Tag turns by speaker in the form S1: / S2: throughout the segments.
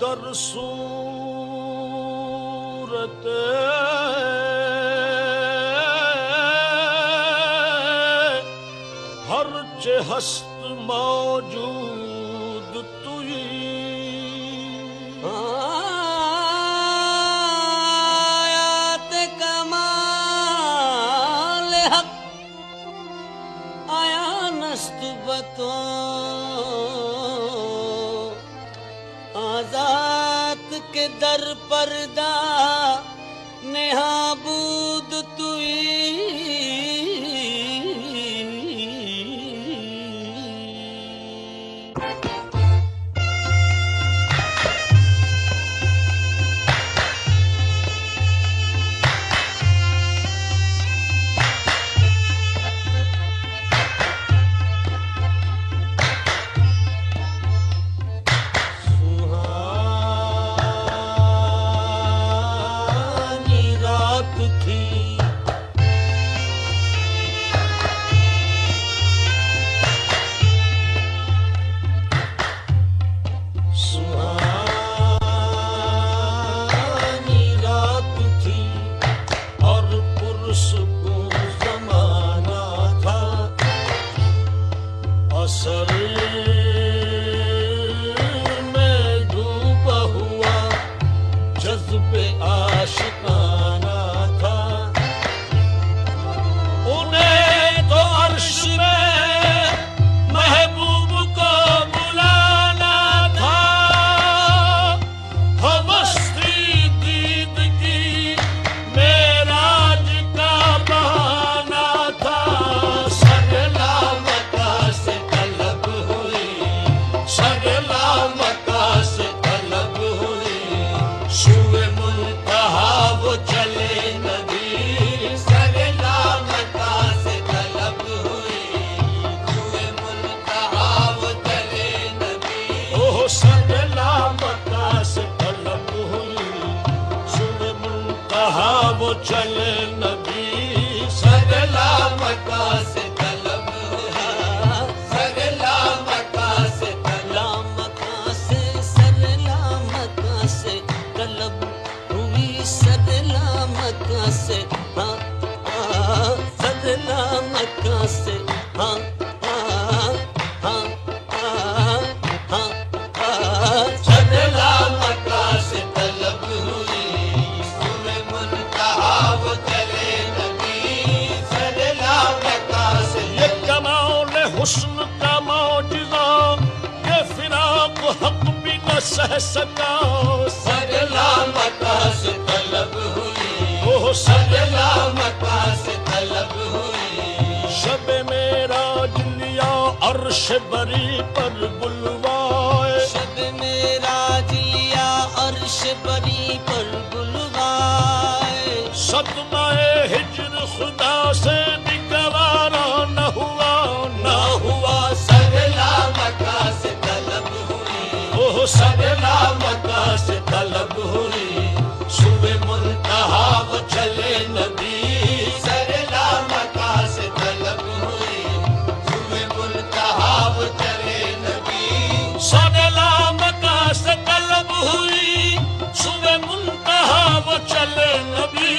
S1: در صورت ہر چه هست موجود تویی
S2: آیات کمال حق آیا نست بتو آزاد کے در پردہ نہا بود
S1: چلے نبی سگلا مکہ سے طلب
S2: سگلا مکہ سے طلب مکہ سے سگلا مکہ سے طلب ہوئی سگلا مکہ سے سگلا مکہ سے
S1: سگلا مکہ سے طلب ہوئی حسن کا معجزہ یہ فراق حق بھی نہ سہ سکا سگلا مکہ سے طلب ہوئی سگلا مکہ سے طلب ہوئی شب معراج لیا عرش بری پر بلوائے
S2: شب معراج لیا عرش بری پر بلوائے
S1: صدمہ ہجر خدا سے بھی گوارا نہ ہوا سگلا مکہ سے طلب ہوئی سگلا مکہ سے طلب ہوئی صبح منتہا وہ چلے نبی سگلا مکہ سے طلب ہوئی صبح منتہا وہ چلے نبی سگلا مکہ سے طلب ہوئی صبح منتہا وہ چلے نبی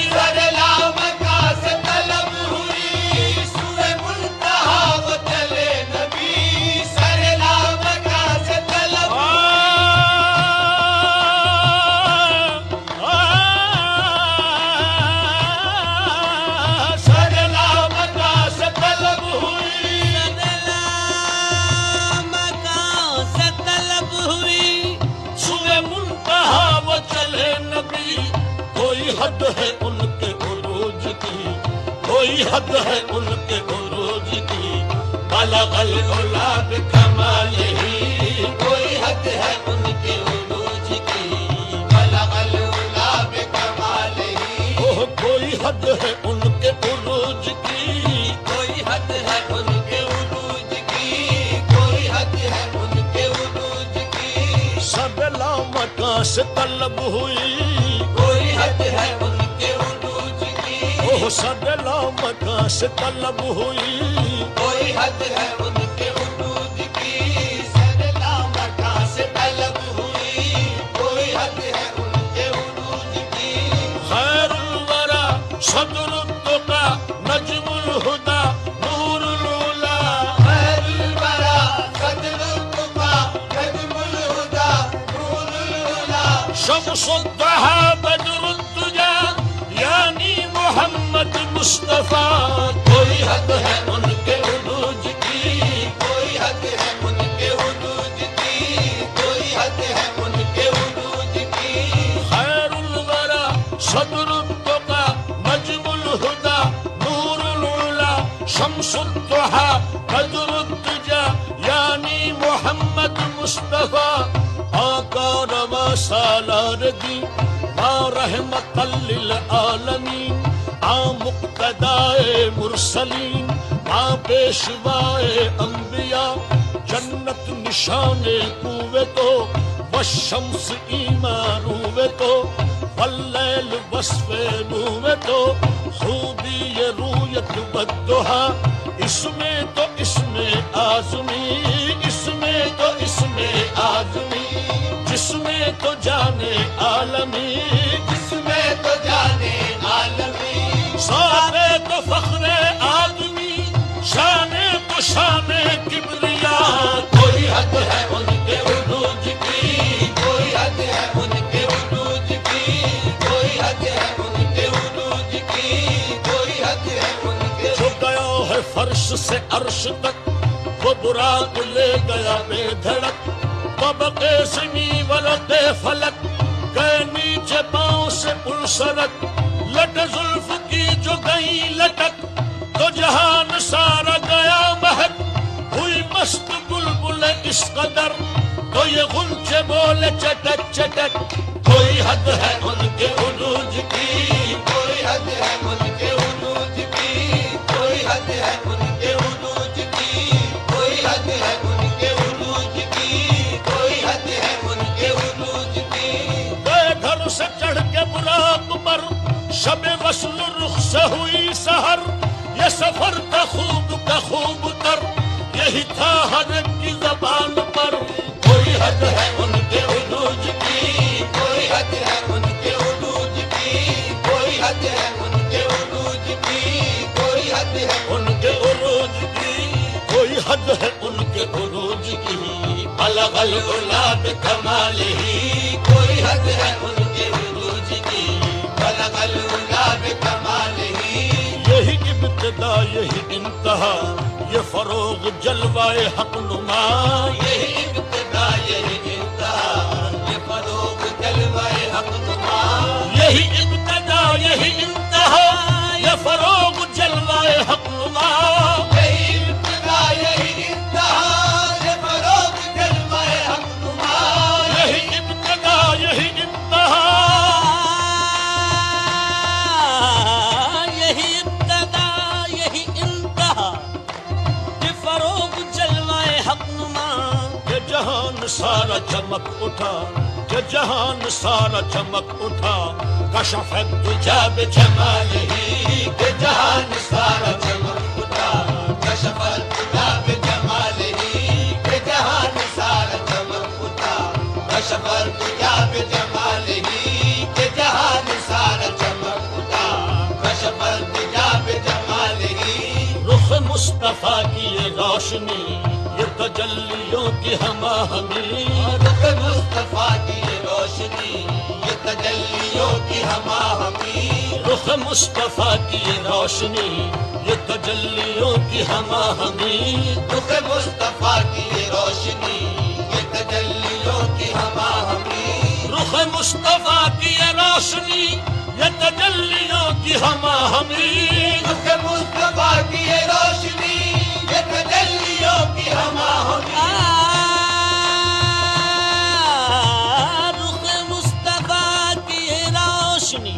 S1: سگلا مکہ سے طلب ہوئی صبح منتہا وہ چلے نبی سگلا مکہ سے طلب سگلا مکہ سے طلب ہوئی
S2: سگلا مکہ سے طلب ہوئی
S1: صبح منتہا وہ چلے نبی کوئی حد ہے ان کے عروج کی کوئی حد ہے ان کے عروج کی بلغ العلا بکمالہ کوئی حد ہے ان کے عروج کی بلغ العلا بکمالہ کوئی حد ہے ان کے عروج کی
S2: کوئی حد ہے ان کے عروج کی
S1: کوئی حد ہے ان کے عروج کی سگلا مکہ سے طلب ہوئی
S2: کوئی حد ہے ان کے عروج کی
S1: سگلا مکہ سے طلب ہوئی
S2: کوئی حد ہے ان کے عروج کی سگلا مکہ سے طلب ہوئی
S1: صدر التقى نجم الهدى نور العلا
S2: خير الورى صدر التقى نجم الهدى نور العلا
S1: شمس الضحى بدر الدجى یعنی محمد مصطفیٰ
S2: کوئی حد ہے ان کے عروج کی کوئی حد ہے ان کے عروج کی کوئی حد ہے ان کے عروج کی
S1: خیر الورى صدر التقى نجم الهدى نور العلا شمس الضحى بدر الدجى یعنی محمد مصطفیٰ آقا روا سالار دی ما رحمت للعالمین مقتدائے مرسلین پیشوائے انبیاء جنت نشان کوے تو والشمس ایمان ہوئے تو واللیل وصف نوے تو خوبی یہ رویت بدہا اس میں تو اس میں آزمی اس میں تو اس میں آزمی جس میں تو جانے عالمی
S2: جس میں تو جانے عالمی
S1: سارے تو فخر آدمی شان تو شان کبریا
S2: کوئی حد ہے ان کے عروج کی کوئی حد ہے ان کے عروج کی کوئی حد ہے ان کے عروج کی کوئی حد ہے ان کے
S1: جو گیا ہے فرش سے عرش تک وہ براق لے گیا بے دھڑک طبقے زمیں ورق فلک گئے نیچے پاؤں سے پلسرک لٹ زلف کی جو گئی لٹک تو جہان سارا گیا مہک ہوئی مست بلبل اس قدر تو یہ غنچے بولے چٹک چٹک
S2: کوئی حد ہے ان کے عروج کی کوئی حد ہے ان کے عروج کی کوئی حد ہے ان کے عروج کی کوئی حد ہے ان کے عروج کی کوئی حد ہے ان کے عروج کی
S1: گئے گھر سے چڑھ کے براق پر شب وصل رخ سے ہوئی سحر یہ سفر کا خوب تر یہی تھا ہر ایک کی زبان پر
S2: کوئی حد ہے ان کے عروج کی کوئی حد ہے ان کے عروج کی کوئی حد ہے ان کے عروج کی کوئی حد ہے
S1: ان کے عروج کی کوئی حد ہے ان کے عروج کی
S2: بلغ العلا بکمالہ کوئی حد ہے ان کے عروج کی بلغ العلا بکمالہ
S1: یہی ابتدا یہی انتہا یہ فروغ جلوائے حق نما
S2: یہی ابتدا یہی انتہا یہ فروغ جلوائے حق نما
S1: یہی ابتدا یہی انتہا یہ فروغ جلوائے حق نما
S2: یہی ابتدا یہی انتہا یہ فروغ جلوائے حق نما
S1: یہی ابتدا یہی انتہا
S2: یہی ابتدا یہی انتہا یہ فروغ جلوائے حق نما
S1: کہ جہان سارا چمک اٹھا کہ جہان سارا چمک اٹھا کشف الدجى
S2: بجمالہ کہ جہان سارا چمک اٹھا کشف الدجى بجمالہ کہ جہان سارا چمک اٹھا کشف الدجى بجمالہ کہ جہان سارا چمک اٹھا کشف الدجى بجمالہ
S1: رخ مصطفیٰ کی یہ روشنی یہ تجلیوں کی ہماہنگی
S2: رخ مصطفیٰ کی یہ روشنی یہ تجلیوں کی ہماہنگی
S1: رخ مصطفیٰ کی یہ روشنی یہ تجلیوں کی ہماہنگی
S2: رخ مصطفیٰ کی یہ روشنی یہ تجلیوں کی ہماہنگی
S1: رخ مصطفیٰ کی یہ روشنی یہ تجلیوں کی ہماہنگی
S2: رخ مصطفیٰ کی یہ روشنی یہ تجلیوں کی ہماہنگی رخ مصطفیٰ کی یہ روشنی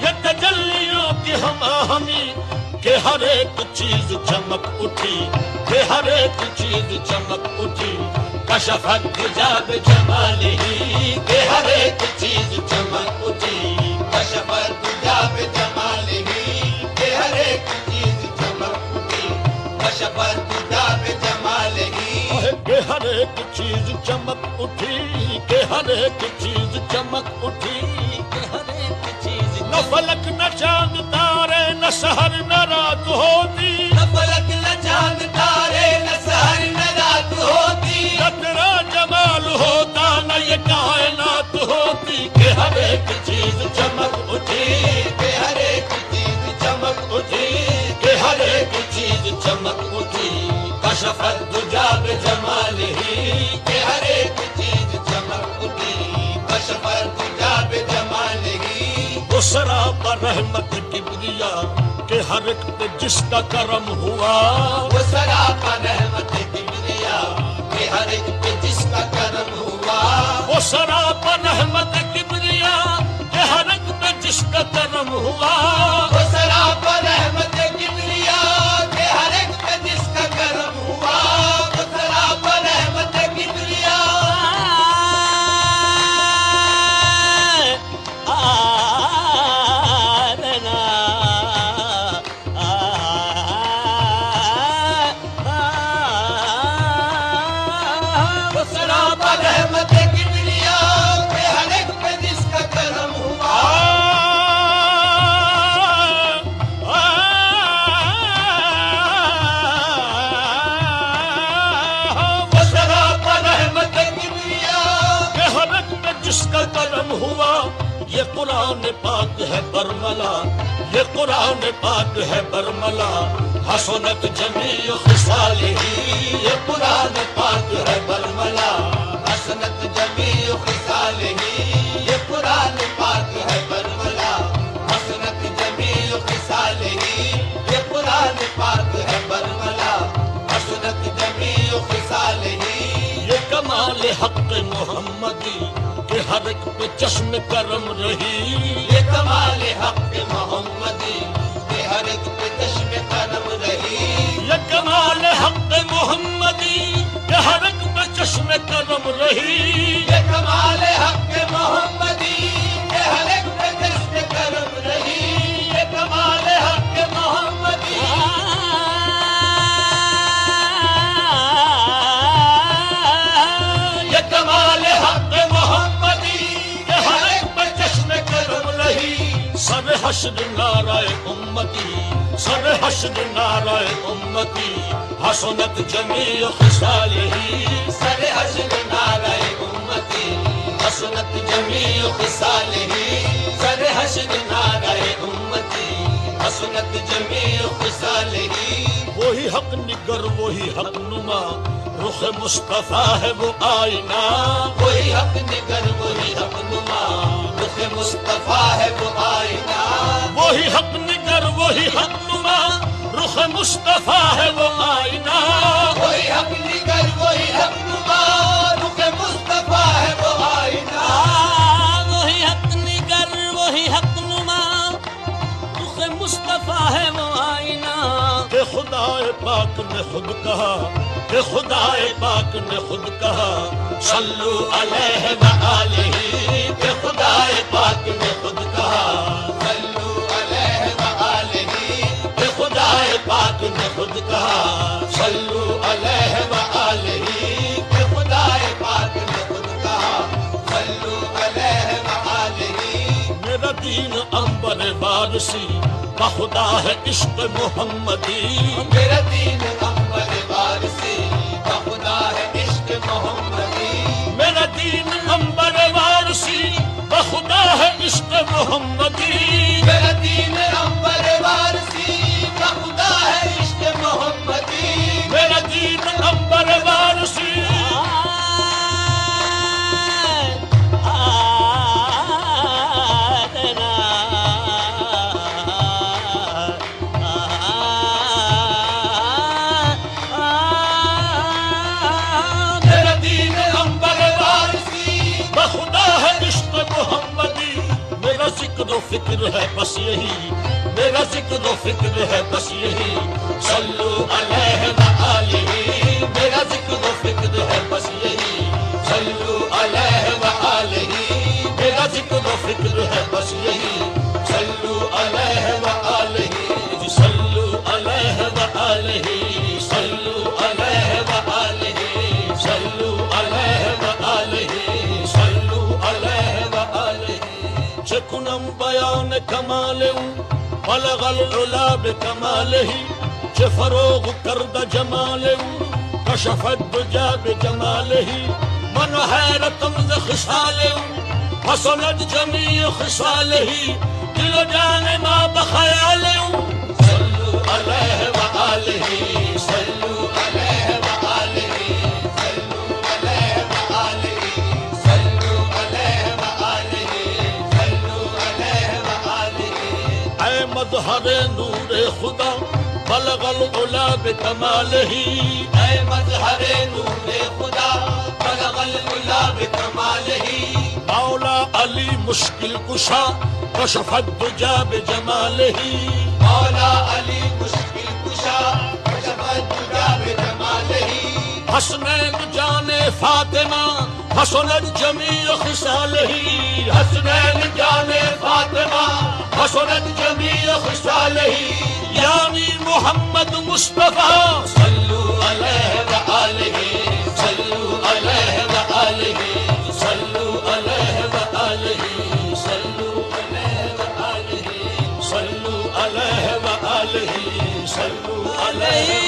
S1: یہ تجلیوں کی ہماہنگی کہ ہر ایک چیز چمک اٹھی کہ ہر ایک چیز چمک اٹھی کشف الدجى بجمالہ کہ ہر ایک چیز چمک اٹھی
S2: کشف الدجى بجمالہ کہ ہر ایک چیز چمک اٹھی کشف الدجى بجمالہ
S1: کہ ہر ایک چیز چمک اٹھی کہ ہر ایک چیز چمک اٹھی
S2: کہ ہر ایک چیز
S1: نہ فلک نہ چاند تارے سحر نہ رات ہوتی،
S2: نہ فلک نہ چاند تارے، نہ سحر نہ رات ہوتی،
S1: نہ تیرا جمال ہوتا، نہ یہ کائنات ہوتی کہ ہر ایک چیز چمک اٹھی،
S2: کہ ہر ایک چیز چمک اٹھی،
S1: کہ ہر ایک چیز چمک اٹھی،
S2: کشف الدجا بجمالہ، کہ ہر ایک چیز چمک اٹھی، کشف الدجا بجمالہ،
S1: وہ سراپا رحمت کبریا کہ ہر ایک پہ جس کا کرم ہوا،
S2: وہ سراپا رحمت کبریا کہ ہر ایک پہ جس کا کرم ہوا،
S1: وہ سراپا رحمت کبریا کہ ہر ایک پہ جس کا کرم ہوا،
S2: وہ سراپا رحمت کبریا کہ ہر ایک پہ جس کا کرم ہوا، وہ سراپا رحمت کبریا وہ سراپا رحمت کبریا کہ ہر ایک پہ جس کا کرم ہوا، وہ سراپا رحمت کبریا
S1: کہ ہر ایک پہ جس کا کرم ہوا، یہ قرآن پاک ہے برملا، یہ قرآن پاک ہے برملا، حسنت جمیع خصالہ،
S2: یہ قرآن پاک ہے برملا، حسنت جمیع خصالہ، یہ قرآن پاک ہے برملا، حسنت جمیع خصالہ، یہ قرآن پاک ہے برملا، حسنت جمیع خصالہ،
S1: یہ کمال حق محمدی کہ ہر ایک پہ چشم کرم رہی،
S2: یہ کمال حق محمدی کہ ہر ایک پہ چشم کرم رہی،
S1: یہ کمال حق محمدی کہ ہر ایک پہ چشم کرم رہی،
S2: یہ کمال حق محمدی کہ ہر ایک پہ چشم کرم رہی، یہ کمال حق محمدی یہ کمال حق محمدی کہ ہر ایک پہ چشم کرم رہی،
S1: سر حشر نعرہ امتی، سر حشر نعرہ امتی، حسنت جمیع خصالہ،
S2: سر حشر نعرہ امتی، حسنت جمیع خصالہ، سر حشر نعرہ امتی، حسنت جمیع خصالہ،
S1: وہی حق نگر وہی حق نما، رخ مصطفیٰ ہے وہ آئینہ،
S2: وہی حق نگر وہی حق نما، رخ مصطفیٰ ہے وہ آئینہ،
S1: وہی حق نگر وہی حق نما، رخ مصطفیٰ ہے وہ آئینہ،
S2: وہی حق نگر وہی حق نما، رخ مصطفیٰ ہے وہ آئینہ،
S1: وہی حق نگر وہی حق نما، رخ مصطفیٰ ہے وہ آئینہ، کہ خدا پاک نے خود کہا، کہ خدا پاک نے خود کہا، صلو علیہ وآلہ، کہ خدا پاک نے خود کہا،
S2: صلو علیہ وآلہ،
S1: کہ خدا پاک نے خود کہا،
S2: صلو علیہ وآلہ، کہ خدا پاک نے خود کہا، صلو علیہ وآلہ،
S1: میرا دین عنبر وارسی، بخدا ہے عشق محمدی،
S2: میرا دین عنبر وارسی، بخدا ہے عشق محمدی،
S1: میرا دین عنبر وارسی، بخدا ہے عشق محمدی،
S2: میرا دین عنبر وارسی، بخدا ہے عشق محمدی،
S1: میرا دین عنبر وارسی،
S2: میرا دین عنبر وارسی،
S1: بخدا ہے عشق محمدی، میرا ذکر و فکر ہے بس یہی، میرا ذکر و فکر ہے بس یہی، صلو علیہ وآلہ، میرا ذکر و فکر ہے بس یہی، صلو علیہ وآلہ، میرا ذکر و فکر ہے بس یہی، صلو علیہ وآلہ، صلو علیہ وآلہ، صلو علیہ وآلہ، صلو علیہ وآلہ، صلو علیہ وآلہ، چه کنم بیان کمال او بلغ العلا بکمالہ چه فروغ کرد جمالہ کشف الدجا بجمالہ من حیرتم ز خصالہ حسنت جمیع خصالہ دل و جان ما بخیالہ
S2: صلو علیہ وآلہ صلو علیہ وآلہ صلو علیہ وآلہ صلو علیہ وآلہ صلو علیہ وآلہ
S1: اے مظہر نور خدا بلغ العلا بکمالہ
S2: اے مظہر نور خدا بلغ العلا بکمالہ
S1: مولا علی مشکل کشا کشف الدجا بجمالہ
S2: مولا علی مشکل کشا کشف الدجا بجمالہ
S1: حسنین جان فاطمہ حسنت جمیع خصالہ حسنین جان فاطمہ حسنت جمیع خصالہ یعنی محمد مصطفیٰ
S2: صلو علیہ وآلہ صلو علیہ وآلہ صلو علیہ وآلہ صلو علیہ وآلہ
S1: صلو علیہ وآلہ صلو علیہ